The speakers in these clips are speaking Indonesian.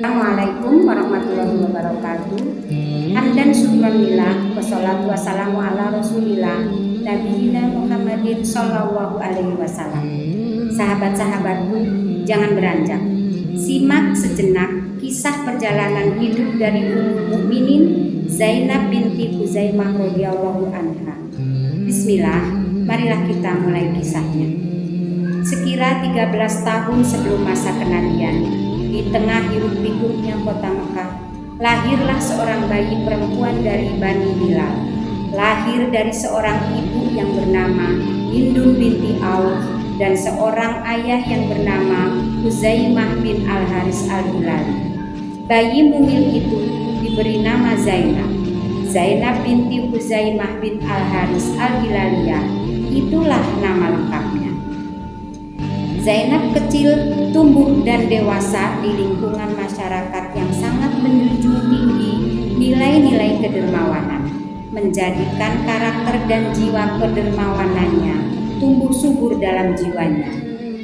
Assalamualaikum warahmatullahi wabarakatuh. Hamdan syukronillah wassalatu wassalamu ala rasulillah nabiyina Muhammadin sallallahu alaihi wasallam. Sahabat-sahabatku, jangan beranjak. Simak sejenak kisah perjalanan hidup dari Ummul Mukminin Zainab binti Khuzaimah radhiyallahu anha. Bismillah, marilah kita mulai kisahnya. Sekira 13 tahun sebelum masa kenabian, di tengah hiruk pikuknya kota Mekah, lahirlah seorang bayi perempuan dari Bani Hilal. Lahir dari seorang ibu yang bernama Hindun binti Auf dan seorang ayah yang bernama Khuzaimah bin Al-Haris Al-Hilali. Bayi mungil itu diberi nama Zainab. Zainab binti Khuzaimah bin Al-Haris Al-Hilaliyah, itulah nama lengkapnya. Zainab kecil tumbuh dan dewasa di lingkungan masyarakat yang sangat menjunjung tinggi nilai-nilai kedermawanan, menjadikan karakter dan jiwa kedermawanannya tumbuh subur dalam jiwanya.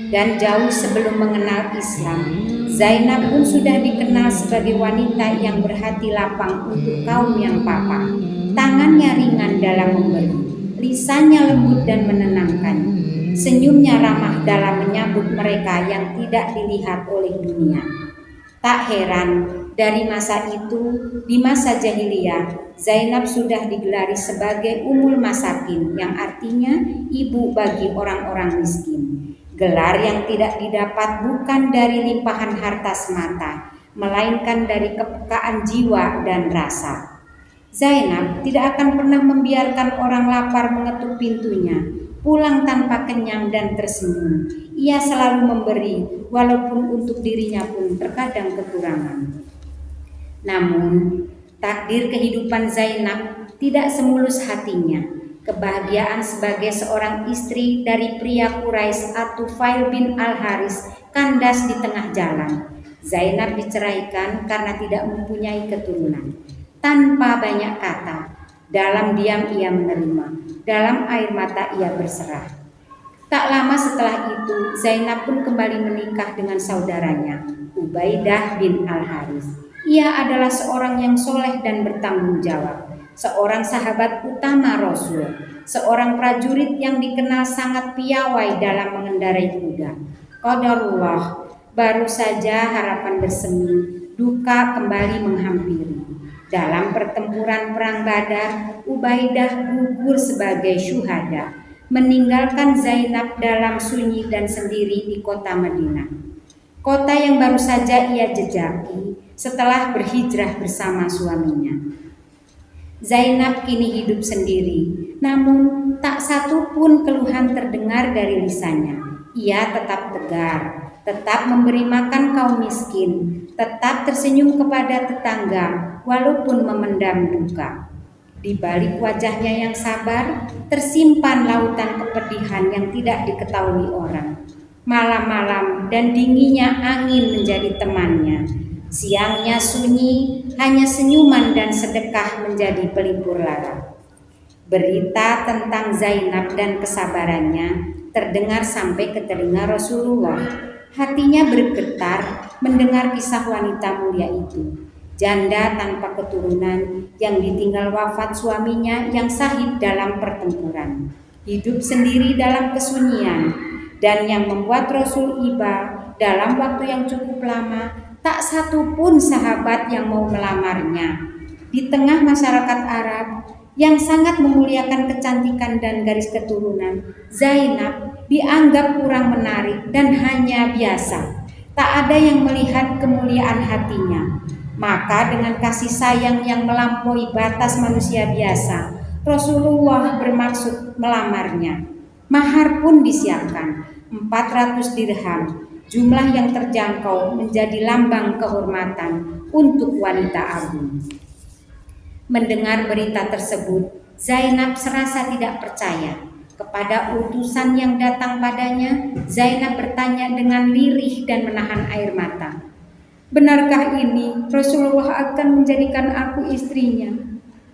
Dan jauh sebelum mengenal Islam, Zainab pun sudah dikenal sebagai wanita yang berhati lapang untuk kaum yang papa. Tangannya ringan dalam memberi, lisannya lembut dan menenangkan. Senyumnya ramah dalam menyambut mereka yang tidak dilihat oleh dunia. Tak heran, dari masa itu, di masa jahiliyah, Zainab sudah digelari sebagai Ummul Masakin, yang artinya ibu bagi orang-orang miskin. Gelar yang tidak didapat bukan dari limpahan harta semata, melainkan dari kepekaan jiwa dan rasa. Zainab tidak akan pernah membiarkan orang lapar mengetuk pintunya, pulang tanpa kenyang dan tersenyum. Ia selalu memberi, walaupun untuk dirinya pun terkadang kekurangan. Namun, takdir kehidupan Zainab tidak semulus hatinya. Kebahagiaan sebagai seorang istri dari pria Quraisy At-Tufail bin Al-Haris kandas di tengah jalan. Zainab diceraikan karena tidak mempunyai keturunan. Tanpa banyak kata, dalam diam ia menerima, dalam air mata ia berserah. Tak lama setelah itu, Zainab pun kembali menikah dengan saudaranya, Ubaidah bin Al-Haris. Ia adalah seorang yang soleh dan bertanggung jawab, seorang sahabat utama Rasul, seorang prajurit yang dikenal sangat piawai dalam mengendarai kuda. Qadarullah, baru saja harapan bersemi, duka kembali menghampiri. Dalam pertempuran perang Badar, Ubaidah gugur sebagai syuhada, meninggalkan Zainab dalam sunyi dan sendiri di kota Madinah. Kota yang baru saja ia jejaki setelah berhijrah bersama suaminya. Zainab kini hidup sendiri, namun tak satu pun keluhan terdengar dari lisannya. Ia tetap tegar, tetap memberi makan kaum miskin, tetap tersenyum kepada tetangga walaupun memendam duka. Di balik wajahnya yang sabar, tersimpan lautan kepedihan yang tidak diketahui orang. Malam-malam dan dinginnya angin menjadi temannya. Siangnya sunyi, hanya senyuman dan sedekah menjadi pelipur lara. Berita tentang Zainab dan kesabarannya terdengar sampai ke telinga Rasulullah. Hatinya bergetar mendengar kisah wanita mulia itu. Janda tanpa keturunan yang ditinggal wafat suaminya yang syahid dalam pertempuran. Hidup sendiri dalam kesunyian, dan yang membuat Rasul iba dalam waktu yang cukup lama, tak satu pun sahabat yang mau melamarnya. Di tengah masyarakat Arab yang sangat memuliakan kecantikan dan garis keturunan, Zainab dianggap kurang menarik dan hanya biasa. Tak ada yang melihat kemuliaan hatinya. Maka dengan kasih sayang yang melampaui batas manusia biasa, Rasulullah bermaksud melamarnya. Mahar pun disiapkan, 400 dirham, jumlah yang terjangkau menjadi lambang kehormatan untuk wanita agung. Mendengar berita tersebut, Zainab serasa tidak percaya. Kepada utusan yang datang padanya, Zainab bertanya dengan lirih dan menahan air mata. Benarkah ini Rasulullah akan menjadikan aku istrinya?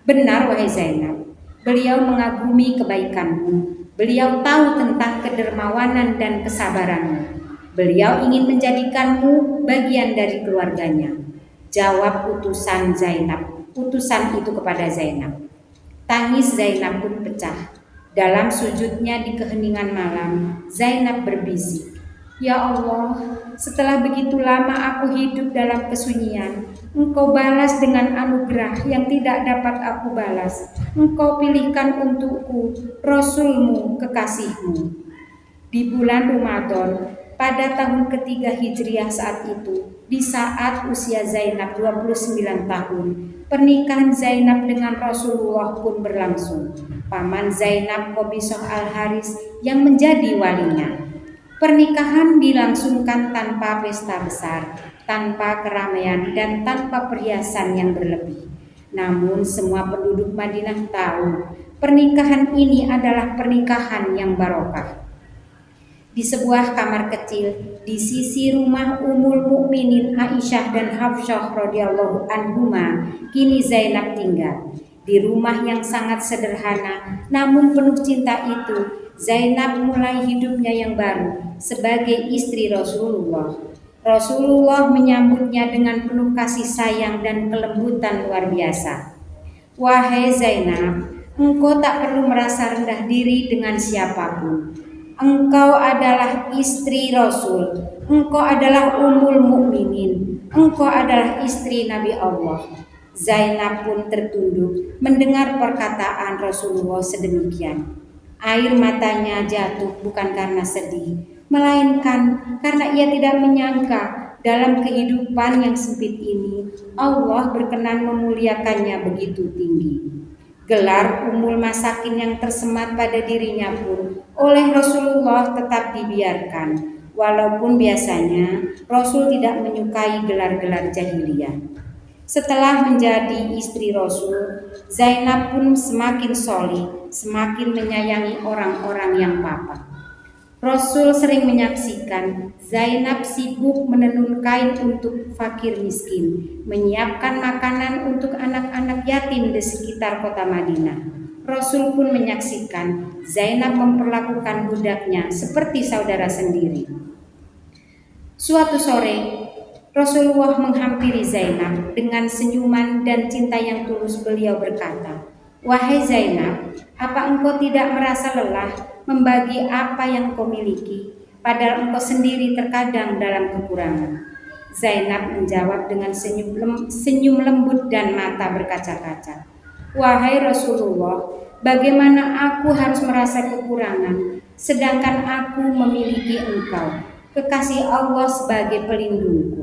Benar wahai Zainab, beliau mengagumi kebaikanmu, beliau tahu tentang kedermawanan dan kesabaranmu. Beliau ingin menjadikanmu bagian dari keluarganya. Jawab utusan itu kepada Zainab. Tangis Zainab pun pecah. Dalam sujudnya di keheningan malam, Zainab berbisik, "Ya Allah, setelah begitu lama aku hidup dalam kesunyian, Engkau balas dengan anugerah yang tidak dapat aku balas. Engkau pilihkan untukku Rasulmu, kekasihmu." Di bulan Ramadan, pada tahun ketiga Hijriah saat itu, di saat usia Zainab 29 tahun, pernikahan Zainab dengan Rasulullah pun berlangsung. Paman Zainab, Qabisah al-Haris, yang menjadi walinya. Pernikahan dilangsungkan tanpa pesta besar, tanpa keramaian, dan tanpa perhiasan yang berlebih. Namun semua penduduk Madinah tahu pernikahan ini adalah pernikahan yang barokah. Di sebuah kamar kecil di sisi rumah Ummul Mukminin Aisyah dan Hafsah radhiyallahu anhuma, kini Zainab tinggal. Di rumah yang sangat sederhana namun penuh cinta itu, Zainab mulai hidupnya yang baru sebagai istri Rasulullah. Rasulullah menyambutnya dengan penuh kasih sayang dan kelembutan luar biasa. "Wahai Zainab, engkau tak perlu merasa rendah diri dengan siapapun. Engkau adalah istri Rasul, engkau adalah Ummul Mukminin, engkau adalah istri Nabi Allah." Zainab pun tertunduk mendengar perkataan Rasulullah sedemikian. Air matanya jatuh bukan karena sedih, melainkan karena ia tidak menyangka dalam kehidupan yang sempit ini Allah berkenan memuliakannya begitu tinggi. Gelar Ummul Masakin yang tersemat pada dirinya pun oleh Rasulullah tetap dibiarkan, walaupun biasanya Rasul tidak menyukai gelar-gelar jahiliyah. Setelah menjadi istri Rasul, Zainab pun semakin solih, semakin menyayangi orang-orang yang papa. Rasul sering menyaksikan Zainab sibuk menenun kain untuk fakir miskin, menyiapkan makanan untuk anak-anak yatim di sekitar kota Madinah. Rasul pun menyaksikan Zainab memperlakukan budaknya seperti saudara sendiri. Suatu sore, Rasulullah menghampiri Zainab dengan senyuman dan cinta yang tulus. Beliau berkata, "Wahai Zainab, apa engkau tidak merasa lelah membagi apa yang kau miliki, padahal engkau sendiri terkadang dalam kekurangan?" Zainab menjawab dengan senyum lembut dan mata berkaca-kaca, "Wahai Rasulullah, bagaimana aku harus merasa kekurangan, sedangkan aku memiliki engkau, kekasih Allah sebagai pelindungku."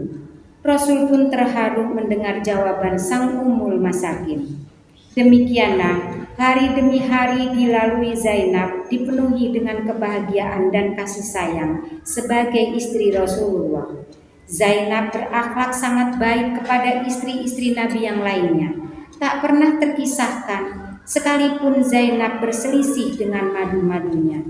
Rasul pun terharu mendengar jawaban sang Ummul Masakin. Demikianlah hari demi hari dilalui Zainab, dipenuhi dengan kebahagiaan dan kasih sayang sebagai istri Rasulullah. Zainab berakhlak sangat baik kepada istri-istri Nabi yang lainnya. Tak pernah terkisahkan sekalipun Zainab berselisih dengan madu-madunya.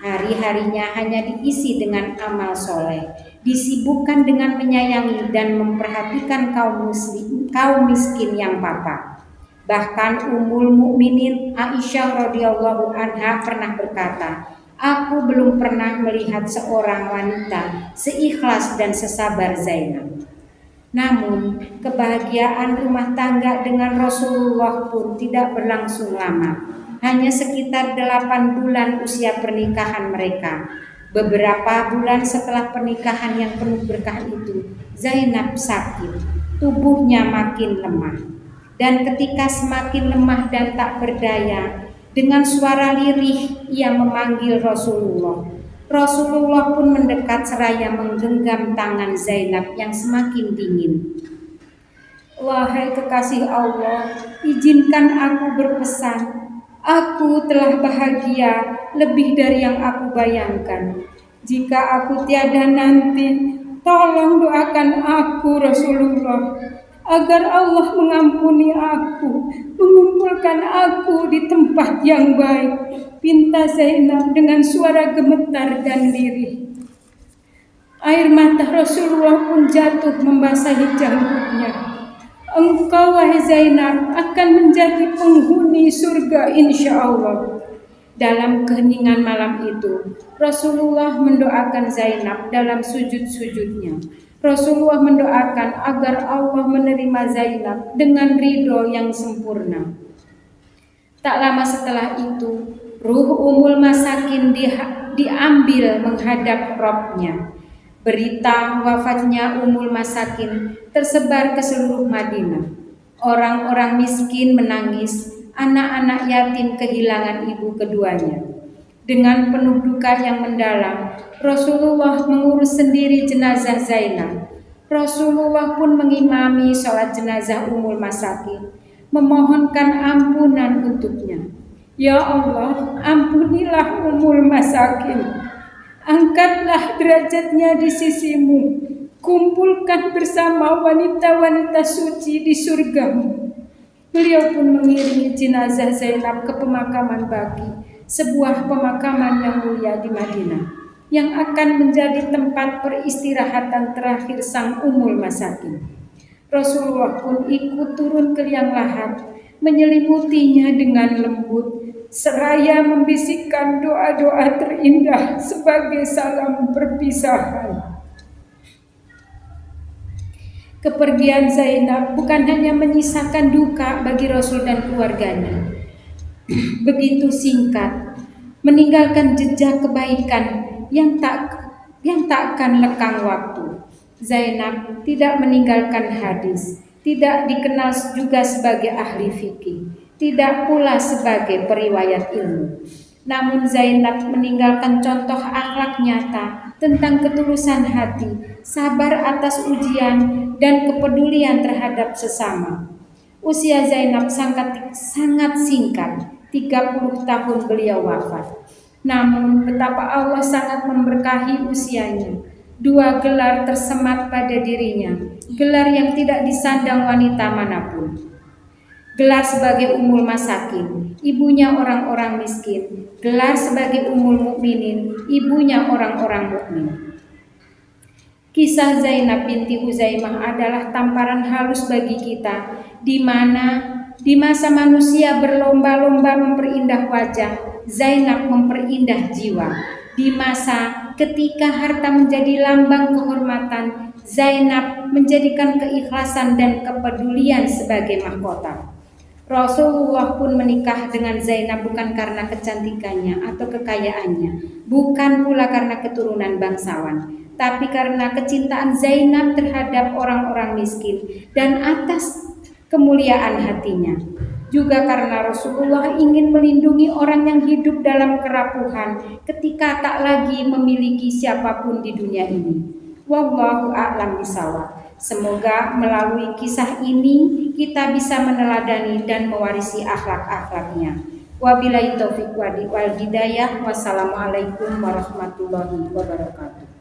Hari-harinya hanya diisi dengan amal soleh, disibukkan dengan menyayangi dan memperhatikan kaum miskin yang papa. Bahkan Ummul Mukminin Aisyah radhiyallahu anha pernah berkata, "Aku belum pernah melihat seorang wanita seikhlas dan sesabar Zainab." Namun, kebahagiaan rumah tangga dengan Rasulullah pun tidak berlangsung lama. Hanya sekitar 8 bulan usia pernikahan mereka. Beberapa bulan setelah pernikahan yang penuh berkah itu, Zainab sakit, tubuhnya makin lemah. Dan ketika semakin lemah dan tak berdaya, dengan suara lirih ia memanggil Rasulullah. Rasulullah pun mendekat seraya menggenggam tangan Zainab yang semakin dingin. "Wahai kekasih Allah, izinkan aku berpesan. Aku telah bahagia lebih dari yang aku bayangkan. Jika aku tiada nanti, tolong doakan aku Rasulullah, agar Allah mengampuni aku, mengumpulkan aku di tempat yang baik," pinta Zainab dengan suara gemetar dan lirih. Air mata Rasulullah pun jatuh membasahi janggutnya. "Engkau wahai Zainab akan menjadi penghuni surga insya Allah." Dalam keheningan malam itu, Rasulullah mendoakan Zainab dalam sujud-sujudnya. Rasulullah mendoakan agar Allah menerima Zainab dengan ridho yang sempurna. Tak lama setelah itu, ruh Ummul Masakin diambil menghadap Robnya. Berita wafatnya Ummul Masakin tersebar ke seluruh Madinah. Orang-orang miskin menangis, anak-anak yatim kehilangan ibu keduanya. Dengan penuh duka yang mendalam, Rasulullah mengurus sendiri jenazah Zainab. Rasulullah pun mengimami sholat jenazah Ummul Masakin, memohonkan ampunan untuknya. Ya Allah, ampunilah Ummul Masakin. Angkatlah derajatnya di sisimu. Kumpulkan bersama wanita-wanita suci di surgamu. Beliau pun mengiringi jenazah Zainab ke pemakaman Baqi, sebuah pemakaman yang mulia di Madinah, yang akan menjadi tempat peristirahatan terakhir sang Ummul Masakin. Rasulullah pun ikut turun ke liang lahat, menyelimutinya dengan lembut, seraya membisikkan doa-doa terindah sebagai salam perpisahan. Kepergian Zainab bukan hanya menyisakan duka bagi Rasul dan keluarganya. Begitu singkat, meninggalkan jejak kebaikan yang takkan lekang waktu. Zainab tidak meninggalkan hadis, tidak dikenal juga sebagai ahli fikih, tidak pula sebagai periwayat ilmu. Namun Zainab meninggalkan contoh akhlak nyata tentang ketulusan hati, sabar atas ujian, dan kepedulian terhadap sesama. Usia Zainab sangat singkat, 30 tahun beliau wafat. Namun betapa Allah sangat memberkahi usianya. 2 gelar tersemat pada dirinya, gelar yang tidak disandang wanita manapun. Gelar sebagai Ummul Masakin, ibunya orang-orang miskin. Gelar sebagai Ummul Mukminin, ibunya orang-orang mukmin. Kisah Zainab binti Huzaimah adalah tamparan halus bagi kita, di mana di masa manusia berlomba-lomba memperindah wajah, Zainab memperindah jiwa. Di masa ketika harta menjadi lambang kehormatan, Zainab menjadikan keikhlasan dan kepedulian sebagai mahkota. Rasulullah pun menikah dengan Zainab bukan karena kecantikannya atau kekayaannya, bukan pula karena keturunan bangsawan, tapi karena kecintaan Zainab terhadap orang-orang miskin dan atas kemuliaan hatinya. Juga karena Rasulullah ingin melindungi orang yang hidup dalam kerapuhan ketika tak lagi memiliki siapapun di dunia ini. Wallahu a'lam bishawab. Semoga melalui kisah ini kita bisa meneladani dan mewarisi akhlak-akhlaknya. Wabillahi taufiq wal hidayah. Wassalamualaikum warahmatullahi wabarakatuh.